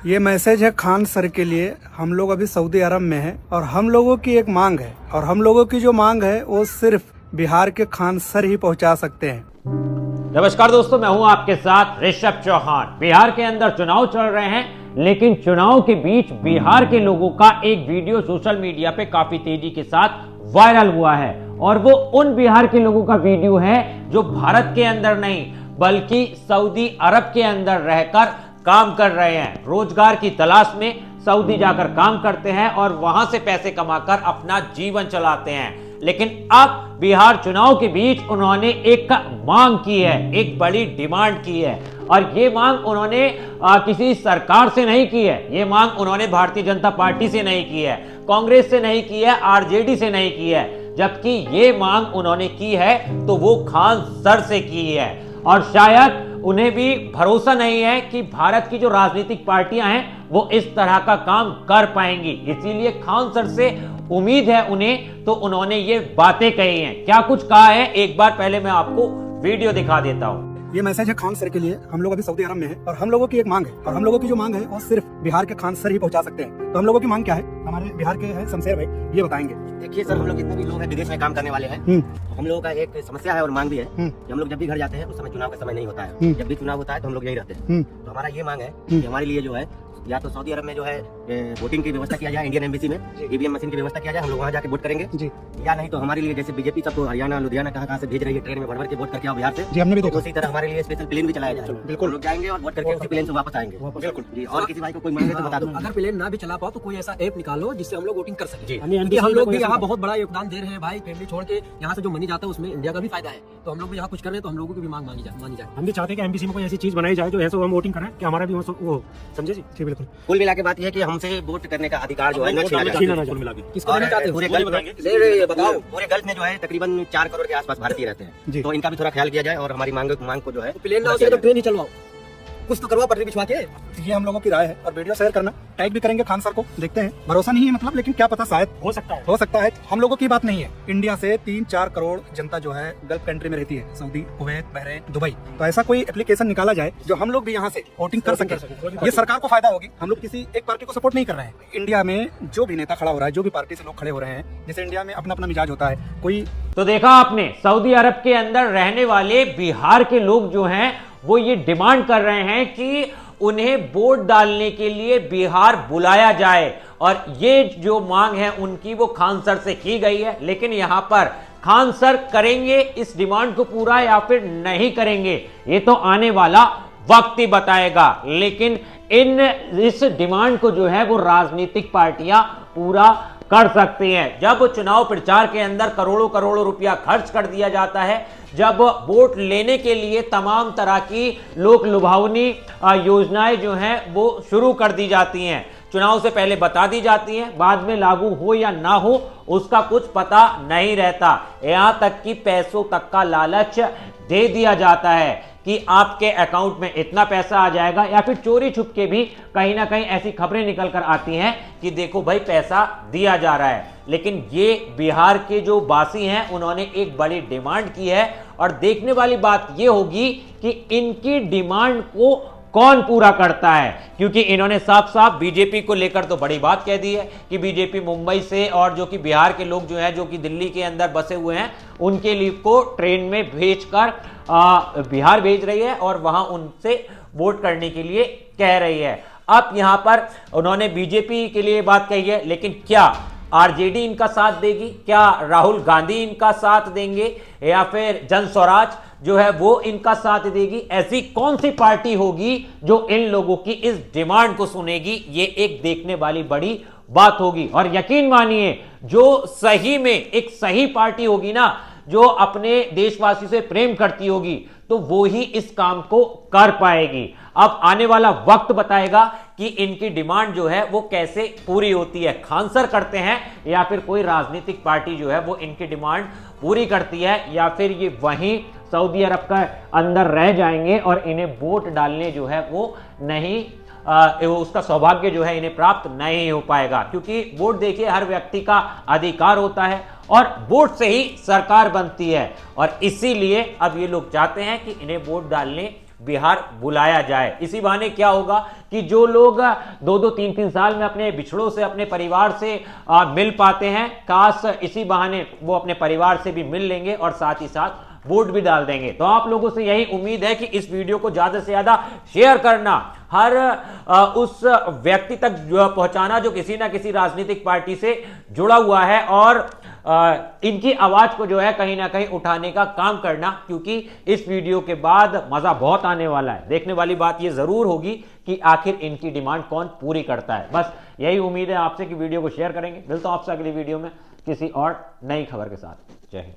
ये मैसेज है खान सर के लिए। हम लोग अभी सऊदी अरब में हैं और हम लोगों की एक मांग है, और हम लोगों की जो मांग है वो सिर्फ बिहार के खान सर ही पहुंचा सकते हैं। नमस्कार दोस्तों, मैं हूं आपके साथ ऋषभ चौहान। बिहार के अंदर चुनाव चल रहे हैं, लेकिन चुनाव के बीच बिहार के लोगों का एक वीडियो सोशल मीडिया पे काफी तेजी के साथ वायरल हुआ है, और वो उन बिहार के लोगों का वीडियो है जो भारत के अंदर नहीं बल्कि सऊदी अरब के अंदर रहकर काम कर रहे हैं। रोजगार की तलाश में सऊदी जाकर काम करते हैं और वहां से पैसे कमाकर अपना जीवन चलाते हैं। लेकिन अब बिहार चुनाव के बीच उन्होंने एक मांग की है, एक बड़ी डिमांड की है, और ये मांग उन्होंने किसी सरकार से नहीं की है। ये मांग उन्होंने भारतीय जनता पार्टी से नहीं की है, कांग्रेस से नहीं की है, आरजेडी से नहीं की है, जबकि ये मांग उन्होंने की है तो वो खान सर से की है। और शायद उन्हें भी भरोसा नहीं है कि भारत की जो राजनीतिक पार्टियां हैं वो इस तरह का काम कर पाएंगी, इसीलिए खान सर से उम्मीद है उन्हें, तो उन्होंने ये बातें कही हैं। क्या कुछ कहा है, एक बार पहले मैं आपको वीडियो दिखा देता हूं। ये मैसेज है खान सर के लिए। हम लोग अभी सऊदी अरब में हैं और हम लोगों की एक मांग है, और हम लोगों की जो मांग है वो सिर्फ बिहार के खान सर ही पहुंचा सकते हैं। तो हम लोगों की मांग क्या है, हमारे बिहार के हैं शमशेर भाई, ये बताएंगे। देखिए सर, हम लोग जितने भी लोग हैं विदेश में काम करने वाले हैं, तो हम लोगों का एक समस्या है और मांग भी है कि हम लोग जब भी घर जाते हैं उस समय चुनाव का समय नहीं होता है। जब भी चुनाव होता है तो हम लोग यही रहते हैं। तो हमारा ये मांग है कि हमारे लिए जो है या तो सऊदी अरब में जो है वोटिंग की व्यवस्था किया जाए, इंडियन एम्बेसी में ईवीएम मशीन की व्यवस्था किया जाए, हम लोग वहाँ जाके वोट करेंगे जी। या नहीं तो हमारे लिए जैसे बीजेपी सबको हरियाणा लुधियाना कहाँ से भेज रही है, ट्रेन में भर के वोट करके आओ बिहार से जी, हमने भी देखा। उसी तरह हमारे लिए स्पेशल प्लेन भी चलाया जाए, बिल्कुल लोग जाएंगे और वोट करके उसी प्लेन से वापस आएंगे, बिल्कुल जी। और किसी भाई को कोई मांगे तो बता दो। अगर प्लेन ना भी चला पाओ तो कोई ऐसा ऐप निकालो जिससे हम लोग वोटिंग कर सके। हम लोग भी यहाँ बहुत बड़ा योगदान दे रहे हैं भाई, फैमिली छोड़ के यहाँ से जो मनी जाता है उसमें इंडिया का भी फायदा है। तो हम लोग भी यहाँ कुछ कर रहे हैं तो हम लोगों की भी मांग मानी जाए। हम भी चाहते हैं कि एमबीसी में कोई ऐसी चीज बनाई जाए जो ऐसे हम वोटिंग करें कि हमारा भी वो समझे जी। बिल्कुल। कुल मिला के बात यह है कि हमसे वोट करने का अधिकार जो है किसको नहीं चाहते? पूरे गल्फ में जो है तकरीबन 4 करोड़ के आसपास भारतीय रहते हैं, तो इनका भी थोड़ा ख्याल किया जाए और हमारी मांग को जो है प्लेन ना हो सके तो ट्रेन ही चलवाओ, कुछ तो करवा पटरी बिछवा के। ये हम लोगों की राय है, और वीडियो शेयर करना, टैग भी करेंगे खान सर को। देखते हैं, भरोसा नहीं है मतलब, लेकिन क्या पता, शायद हो सकता है। हम लोगों की बात नहीं है। इंडिया से 3-4 करोड़ जनता जो है गल्फ कंट्री में रहती है, सऊदी, कुवैत, बहरीन, दुबई। तो ऐसा कोई एप्लीकेशन निकाला जाए जो हम लोग भी यहाँ से वोटिंग कर सके। ये सरकार को फायदा होगी। हम लोग किसी एक पार्टी को सपोर्ट नहीं कर रहे हैं। इंडिया में जो भी नेता खड़ा हो रहा है, जो भी पार्टी से लोग खड़े हो रहे हैं, जैसे इंडिया में अपना अपना मिजाज होता है। कोई तो देखा आपने, सऊदी अरब के अंदर रहने वाले बिहार के लोग जो हैं वो ये डिमांड कर रहे हैं कि उन्हें वोट डालने के लिए बिहार बुलाया जाए, और ये जो मांग है उनकी वो खान सर से की गई है। लेकिन यहां पर खान सर करेंगे इस डिमांड को पूरा या फिर नहीं करेंगे, ये तो आने वाला वक्त ही बताएगा। लेकिन इस डिमांड को जो है वो राजनीतिक पार्टियां पूरा कर सकती हैं। जब चुनाव प्रचार के अंदर करोड़ों करोड़ों रुपया खर्च कर दिया जाता है, जब वोट लेने के लिए तमाम तरह की लोक लुभावनी योजनाएं जो हैं वो शुरू कर दी जाती हैं, चुनाव से पहले बता दी जाती हैं, बाद में लागू हो या ना हो उसका कुछ पता नहीं रहता। यहां तक कि पैसों तक का लालच दे दिया जाता है कि आपके अकाउंट में इतना पैसा आ जाएगा, या फिर चोरी छुप के भी कहीं ना कहीं ऐसी खबरें निकल कर आती हैं कि देखो भाई पैसा दिया जा रहा है। लेकिन ये बिहार के जो वासी हैं उन्होंने एक बड़ी डिमांड की है, और देखने वाली बात ये होगी कि इनकी डिमांड को कौन पूरा करता है, क्योंकि इन्होंने साफ साफ बीजेपी को लेकर तो बड़ी बात कह दी है कि बीजेपी मुंबई से और जो कि बिहार के लोग जो हैं जो कि दिल्ली के अंदर बसे हुए हैं उनके लिए को ट्रेन में भेजकर बिहार भेज रही है और वहां उनसे वोट करने के लिए कह रही है। अब यहां पर उन्होंने बीजेपी के लिए बात कही है, लेकिन क्या आरजेडी इनका साथ देगी, क्या राहुल गांधी इनका साथ देंगे, या फिर जन स्वराज जो है वो इनका साथ देगी? ऐसी कौन सी पार्टी होगी जो इन लोगों की इस डिमांड को सुनेगी? ये एक देखने वाली बड़ी बात होगी। और यकीन मानिए, जो सही में एक सही पार्टी होगी ना, जो अपने देशवासी से प्रेम करती होगी, तो वो ही इस काम को कर पाएगी। अब आने वाला वक्त बताएगा कि इनकी डिमांड जो है वो कैसे पूरी होती है। खान सर करते हैं या फिर कोई राजनीतिक पार्टी जो है वो इनकी डिमांड पूरी करती है, या फिर ये वहीं सऊदी अरब का अंदर रह जाएंगे और इन्हें वोट डालने जो है वो नहीं उसका सौभाग्य जो है इन्हें प्राप्त नहीं हो पाएगा। क्योंकि वोट देखिए हर व्यक्ति का अधिकार होता है और वोट से ही सरकार बनती है, और इसीलिए अब ये लोग चाहते हैं कि इन्हें वोट डालने बिहार बुलाया जाए। इसी बहाने क्या होगा कि जो लोग 2-2, 3-3 साल में अपने बिछड़ों से, अपने परिवार से मिल पाते हैं, काश इसी बहाने वो अपने परिवार से भी मिल लेंगे और साथ ही साथ वोट भी डाल देंगे। तो आप लोगों से यही उम्मीद है कि इस वीडियो को ज्यादा से ज्यादा शेयर करना, हर उस व्यक्ति तक पहुंचाना जो किसी ना किसी राजनीतिक पार्टी से जुड़ा हुआ है, और इनकी आवाज को जो है कहीं ना कहीं उठाने का काम करना, क्योंकि इस वीडियो के बाद मजा बहुत आने वाला है। देखने वाली बात यह जरूर होगी कि आखिर इनकी डिमांड कौन पूरी करता है। बस यही उम्मीद है आपसे कि वीडियो को शेयर करेंगे। मिलता हूं आपसे अगली वीडियो में किसी और नई खबर के साथ। जय हिंद।